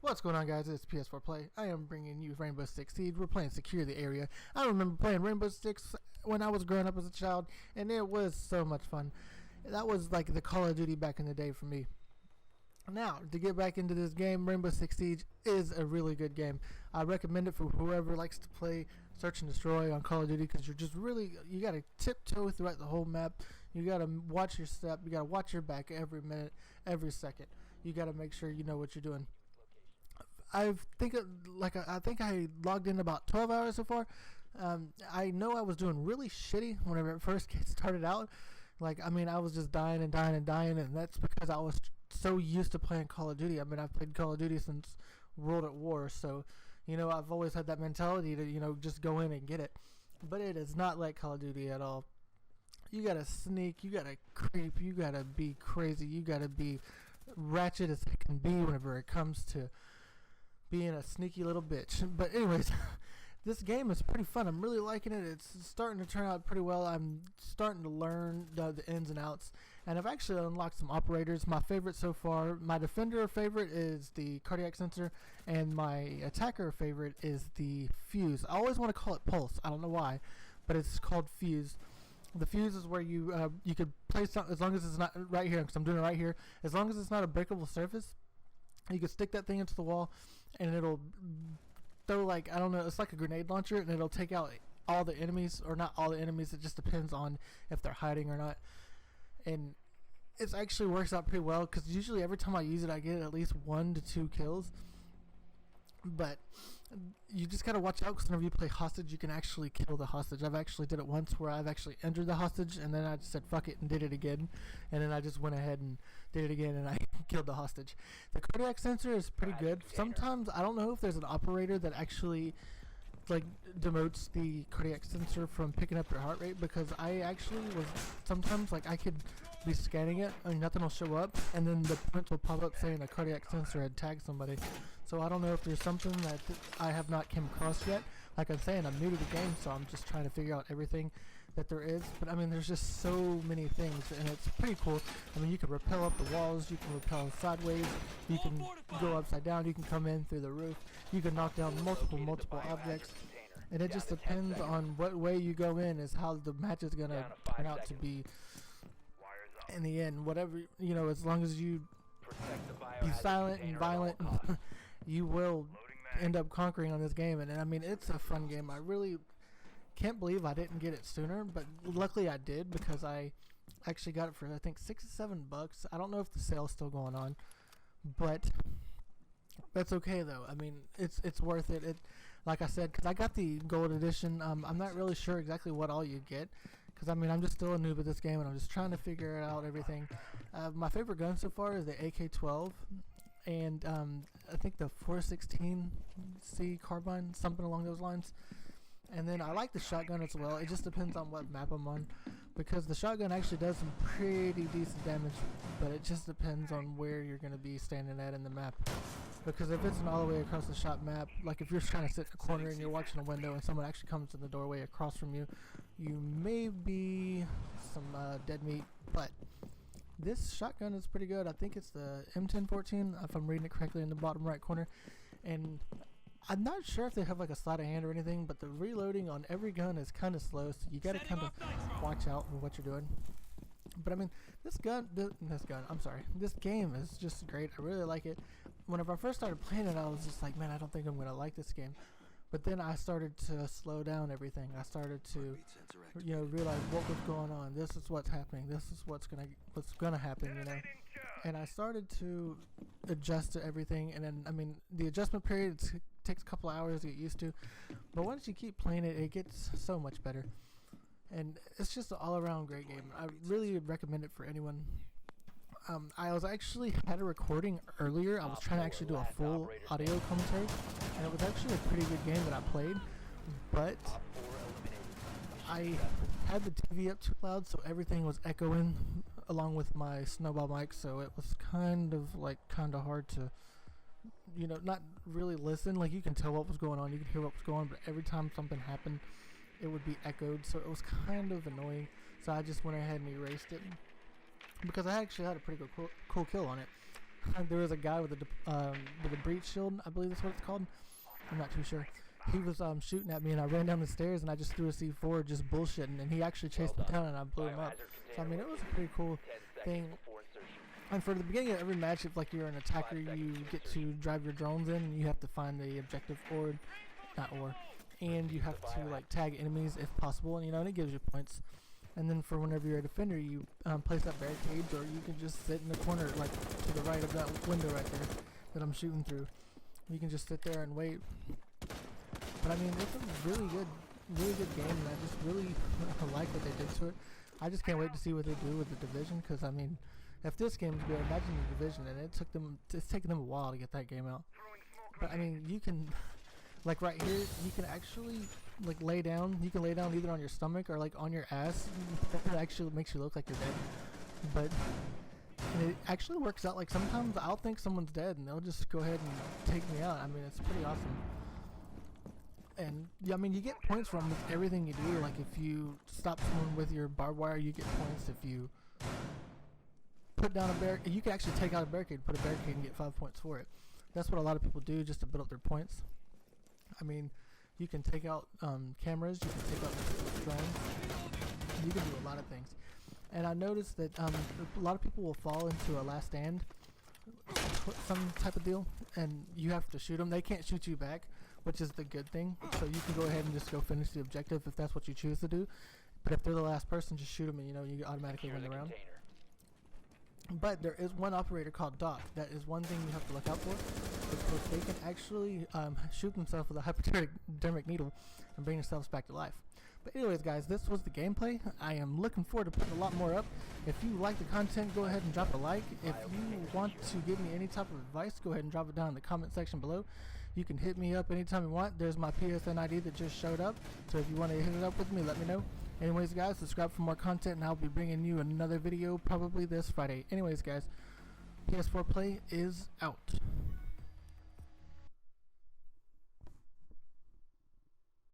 What's going on, guys? It's PS4 Play. I am bringing you Rainbow Six Siege. We're playing Secure the Area. I remember playing Rainbow Six when I was growing up as a child, and it was so much fun. That was like the Call of Duty back in the day for me. Now, to get back into this game, Rainbow Six Siege is a really good game. I recommend it for whoever likes to play Search and Destroy on Call of Duty, because you're just really, you got to tiptoe throughout the whole map. You got to watch your step. You got to watch your back every minute, every second. You got to make sure you know what you're doing. I think I logged in about 12 hours so far. I know I was doing really shitty whenever it first started out. I was just dying, and that's because I was so used to playing Call of Duty. I've played Call of Duty since World at War, so I've always had that mentality to just go in and get it. But it is not like Call of Duty at all. You gotta sneak, you gotta creep, you gotta be crazy, you gotta be ratchet as it can be whenever it comes to being a sneaky little bitch. But anyways, this game is pretty fun. I'm really liking it. It's starting to turn out pretty well. I'm starting to learn the ins and outs, and I've actually unlocked some operators. My favorite so far, my defender favorite is the cardiac sensor, and my attacker favorite is the fuse. I always want to call it pulse. I don't know why, but it's called fuse. The fuse is where you could place something, as long as it's not right here, because I'm doing it right here. As long as it's not a breakable surface, you can stick that thing into the wall, and it'll throw, it's like a grenade launcher, and it'll take out all the enemies, or not all the enemies. It just depends on if they're hiding or not. And it actually works out pretty well, because usually every time I use it, I get at least 1 to 2 kills. But you just gotta watch out, because whenever you play hostage, you can actually kill the hostage. I've actually did it once where I've actually injured the hostage, and then I just said fuck it and did it again, and then I just went ahead and did it again, and I killed the hostage. The cardiac sensor is pretty good. Sometimes I don't know if there's an operator that actually demotes the cardiac sensor from picking up your heart rate, because I actually was sometimes I could be scanning it and nothing will show up, and then the points will pop up saying a cardiac sensor had tagged somebody. So I don't know if there's something that I have not came across yet. Like I'm saying, I'm new to the game, so I'm just trying to figure out everything that there is. But there's just so many things, and it's pretty cool. You can rappel up the walls, you can rappel sideways, you can go upside down, you can come in through the roof, you can knock down multiple objects, and it just depends on what way you go in is how the match is gonna turn out to be in the end. Whatever, as long as you be silent and violent, you will end up conquering on this game. And it's a fun game. I really can't believe I didn't get it sooner, but luckily I did, because I actually got it for I think $6 or $7. I don't know if the sale's still going on, but that's okay though. It's worth it. Like I said, because I got the gold edition. I'm not really sure exactly what all you get, because I'm just still a noob at this game, and I'm just trying to figure out everything. My favorite gun so far is the AK-12, and I think the 416C carbine, something along those lines. And then I like the shotgun as well. It just depends on what map I'm on, because the shotgun actually does some pretty decent damage, but it just depends on where you're going to be standing at in the map. Because if it's an all the way across the shop map, like if you're trying to sit in a corner and you're watching a window and someone actually comes in the doorway across from you, you may be some dead meat. But this shotgun is pretty good. I think it's the M1014, if I'm reading it correctly, in the bottom right corner. And I'm not sure if they have a sleight of hand or anything, but the reloading on every gun is kind of slow, so you got to kind of watch out with what you're doing. But this game is just great. I really like it. Whenever I first started playing it, I was just like, man, I don't think I'm gonna like this game. But then I started to slow down everything. I started to, realize what was going on. This is what's happening. This is what's gonna happen. And I started to adjust to everything. And then, the adjustment period takes a couple hours to get used to. But once you keep playing it, it gets so much better. And it's just an all-around great game. I really would recommend it for anyone. I was actually had a recording earlier. I was trying to actually do a full audio commentary, and it was actually a pretty good game that I played, but I had the TV up too loud, so everything was echoing along with my snowball mic, so it was kind of hard to not really listen. You can tell what was going on, you can hear what was going on, but every time something happened, it would be echoed, so it was kind of annoying. So I just went ahead and erased it, because I actually had a pretty cool kill on it. there was a guy with a breach shield, I believe that's what it's called. I'm not too sure. He was shooting at me, and I ran down the stairs, and I just threw a C4 just bullshitting, and he actually chased me down, and I blew him up. So I mean, it was a pretty cool thing. And for the beginning of every match, if like you're an attacker, you get to drive your drones in, and you have to find the objective and you have to like tag enemies if possible, and and it gives you points. And then for whenever you're a defender, you place up barricades, or you can just sit in the corner, like to the right of that window right there that I'm shooting through. You can just sit there and wait. But I mean, it's a really good game, and I just really like what they did to it. I just can't wait to see what they do with the Division, because I mean, if this game's good, imagine the Division, and it's taken them a while to get that game out. But I mean, you can, like right here, you can actually like lay down. You can lay down either on your stomach or like on your ass. It actually makes you look like you're dead. But it actually works out. Like sometimes I'll think someone's dead, and they'll just go ahead and take me out. I mean, it's pretty awesome. And yeah, I mean, you get points from everything you do. Like if you stop someone with your barbed wire, you get points. If you put down a barricade, you can actually take out a barricade, put a barricade, and get 5 points for it. That's what a lot of people do just to build up their points. I mean, you can take out cameras, you can take out drones, you can do a lot of things. And I noticed that a lot of people will fall into a last stand, some type of deal, and you have to shoot them. They can't shoot you back, which is the good thing. So you can go ahead and just go finish the objective if that's what you choose to do. But if they're the last person, just shoot them, and you automatically win the round. But there is one operator called Doc. That is one thing you have to look out for, because they can actually shoot themselves with a hypodermic needle and bring themselves back to life. But anyways, guys, this was the gameplay. I am looking forward to putting a lot more up. If you like the content, go ahead and drop a like. If you want to give me any type of advice, go ahead and drop it down in the comment section below. You can hit me up anytime you want. There's my PSN ID that just showed up. So if you want to hit it up with me, let me know. Anyways, guys, subscribe for more content, and I'll be bringing you another video probably this Friday. Anyways, guys, PS4 Play is out.